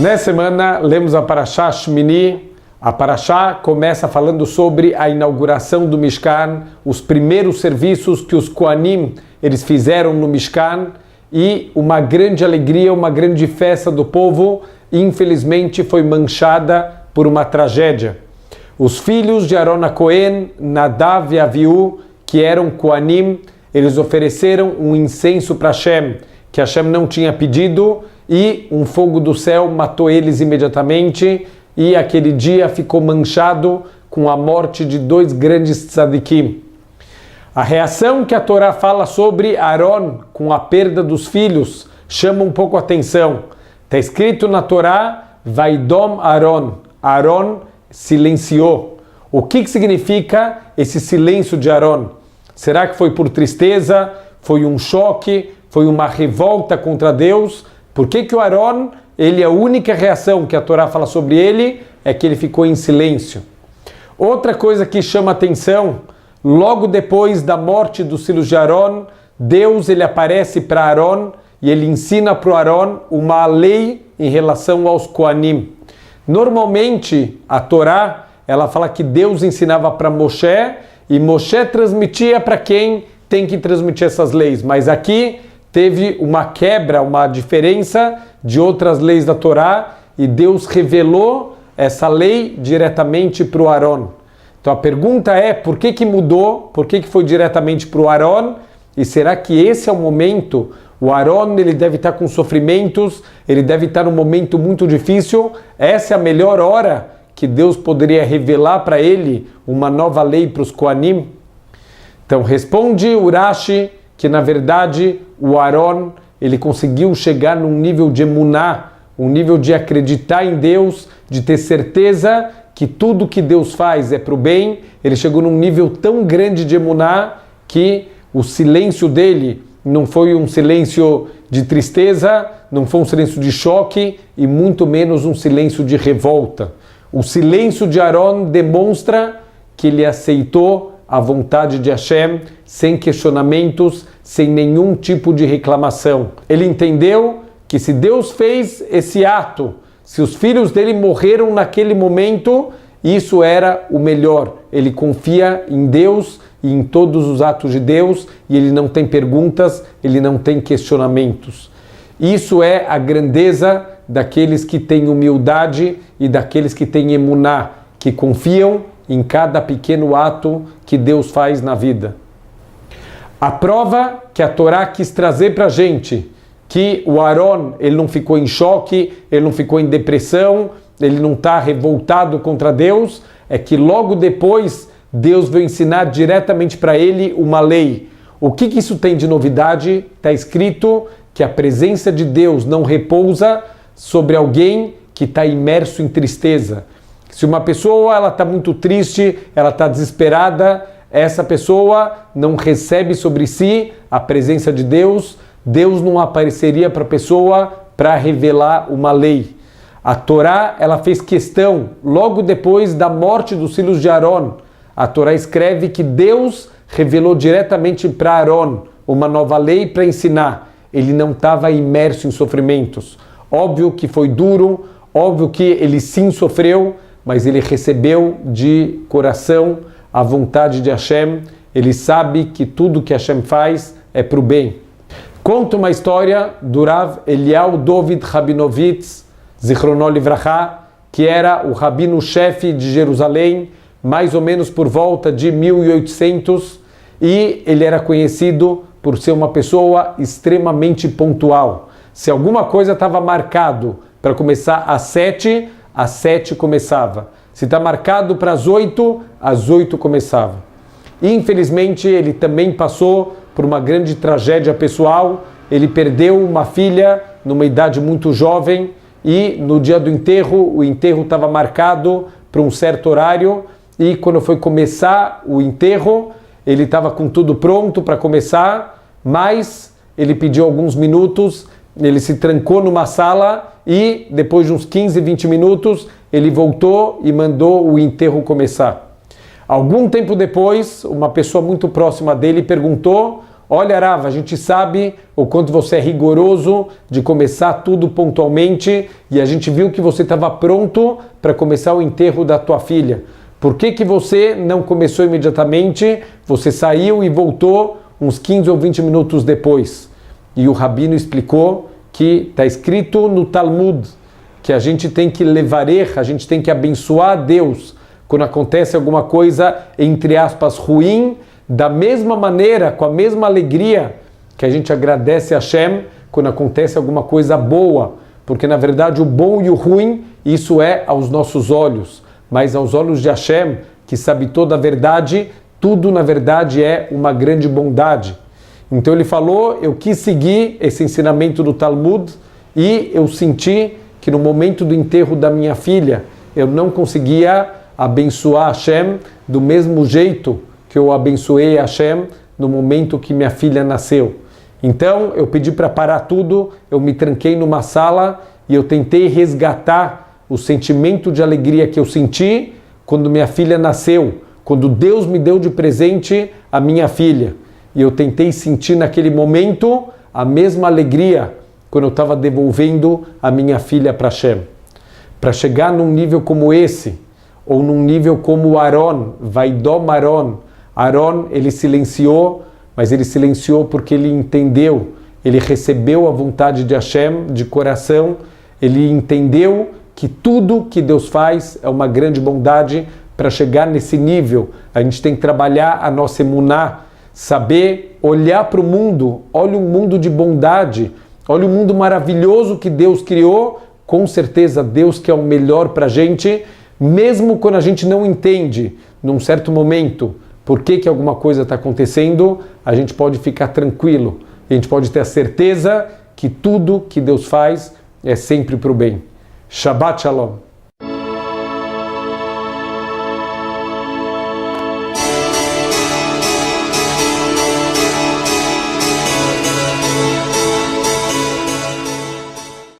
Nessa semana, lemos a Parashá Shmini. A Parashá começa falando sobre a inauguração do Mishkan, os primeiros serviços que os Kohanim eles fizeram no Mishkan e uma grande alegria, uma grande festa do povo, infelizmente foi manchada por uma tragédia. Os filhos de Aaron HaKohen, Nadav e Avihu, que eram Kohanim, eles ofereceram um incenso para Hashem, que Hashem não tinha pedido, e um fogo do céu matou eles imediatamente, e aquele dia ficou manchado com a morte de dois grandes tzadikim. A reação que a Torá fala sobre Aaron com a perda dos filhos chama um pouco a atenção. Está escrito na Torá, Vaidom Aaron. Aaron silenciou. O que significa esse silêncio de Aaron? Será que foi por tristeza? Foi um choque? Foi uma revolta contra Deus? Por que o Aaron, a única reação que a Torá fala sobre ele é que ele ficou em silêncio? Outra coisa que chama atenção, logo depois da morte dos filhos de Aaron, Deus ele aparece para Aaron e ele ensina para o Aaron uma lei em relação aos Kohanim. Normalmente, a Torá, ela fala que Deus ensinava para Moshe e Moshe transmitia para quem tem que transmitir essas leis. Mas aqui teve uma quebra, uma diferença de outras leis da Torá e Deus revelou essa lei diretamente para o Aaron. Então a pergunta é, por que mudou? Por que foi diretamente para o Aaron? E será que esse é o momento? O Aaron ele deve estar com sofrimentos, ele deve estar num momento muito difícil. Essa é a melhor hora que Deus poderia revelar para ele uma nova lei para os Kohanim? Então responde Urashi que na verdade o Aaron ele conseguiu chegar num nível de emuná, um nível de acreditar em Deus, de ter certeza que tudo que Deus faz é para o bem. Ele chegou num nível tão grande de emuná que o silêncio dele não foi um silêncio de tristeza, não foi um silêncio de choque e muito menos um silêncio de revolta. O silêncio de Aaron demonstra que ele aceitou a vontade de Hashem sem questionamentos, sem nenhum tipo de reclamação. Ele entendeu que se Deus fez esse ato, se os filhos dele morreram naquele momento, isso era o melhor. Ele confia em Deus e em todos os atos de Deus e ele não tem perguntas, ele não tem questionamentos. Isso é a grandeza daqueles que têm humildade e daqueles que têm emuná, que confiam em cada pequeno ato que Deus faz na vida. A prova que a Torá quis trazer para a gente, que o Aaron ele não ficou em choque, ele não ficou em depressão, ele não está revoltado contra Deus, é que logo depois Deus veio ensinar diretamente para ele uma lei. O que isso tem de novidade? Está escrito que a presença de Deus não repousa sobre alguém que está imerso em tristeza. Se uma pessoa está muito triste, ela está desesperada, essa pessoa não recebe sobre si a presença de Deus, Deus não apareceria para a pessoa para revelar uma lei. A Torá ela fez questão, logo depois da morte dos filhos de Aaron, a Torá escreve que Deus revelou diretamente para Aaron uma nova lei para ensinar. Ele não estava imerso em sofrimentos. Óbvio que foi duro, óbvio que ele sim sofreu, mas ele recebeu de coração a vontade de Hashem. Ele sabe que tudo que Hashem faz é para o bem. Conta uma história do Rav Eliyahu Dovid Rabinovitz, Zichrono Livracha, que era o rabino-chefe de Jerusalém, mais ou menos por volta de 1800, e ele era conhecido por ser uma pessoa extremamente pontual. Se alguma coisa estava marcado para começar às 7 começava. Se está marcado para as 8 começava. Infelizmente, ele também passou por uma grande tragédia pessoal. Ele perdeu uma filha numa idade muito jovem e no dia do enterro, o enterro estava marcado para um certo horário e quando foi começar o enterro, ele estava com tudo pronto para começar, mas ele pediu alguns minutos, ele se trancou numa sala e depois de uns 15, 20 minutos, ele voltou e mandou o enterro começar. Algum tempo depois, uma pessoa muito próxima dele perguntou Olha, Rav, a gente sabe o quanto você é rigoroso de começar tudo pontualmente e a gente viu que você estava pronto para começar o enterro da tua filha. Por que você não começou imediatamente? Você saiu e voltou uns 15 ou 20 minutos depois. E o rabino explicou que está escrito no Talmud que a gente tem que levarer, a gente tem que abençoar a Deus quando acontece alguma coisa, entre aspas, ruim, da mesma maneira, com a mesma alegria que a gente agradece a Hashem quando acontece alguma coisa boa, porque na verdade o bom e o ruim, isso é aos nossos olhos, mas aos olhos de Hashem, que sabe toda a verdade, tudo na verdade é uma grande bondade. Então ele falou, eu quis seguir esse ensinamento do Talmud e eu senti que no momento do enterro da minha filha, eu não conseguia abençoar Hashem do mesmo jeito que eu abençoei Hashem no momento que minha filha nasceu. Então eu pedi para parar tudo, eu me tranquei numa sala e eu tentei resgatar o sentimento de alegria que eu senti quando minha filha nasceu, quando Deus me deu de presente a minha filha. E eu tentei sentir naquele momento a mesma alegria quando eu estava devolvendo a minha filha para Hashem. Para chegar num nível como esse, ou num nível como Aaron, Vaidom Aaron. Aaron, ele silenciou, mas ele silenciou porque ele entendeu, ele recebeu a vontade de Hashem de coração, ele entendeu que tudo que Deus faz é uma grande bondade. Para chegar nesse nível, a gente tem que trabalhar a nossa emuná, saber olhar para o mundo, olha um mundo de bondade, olha o mundo maravilhoso que Deus criou, com certeza Deus quer o melhor para a gente, mesmo quando a gente não entende, num certo momento, por que alguma coisa está acontecendo, a gente pode ficar tranquilo, a gente pode ter a certeza que tudo que Deus faz é sempre para o bem. Shabbat Shalom.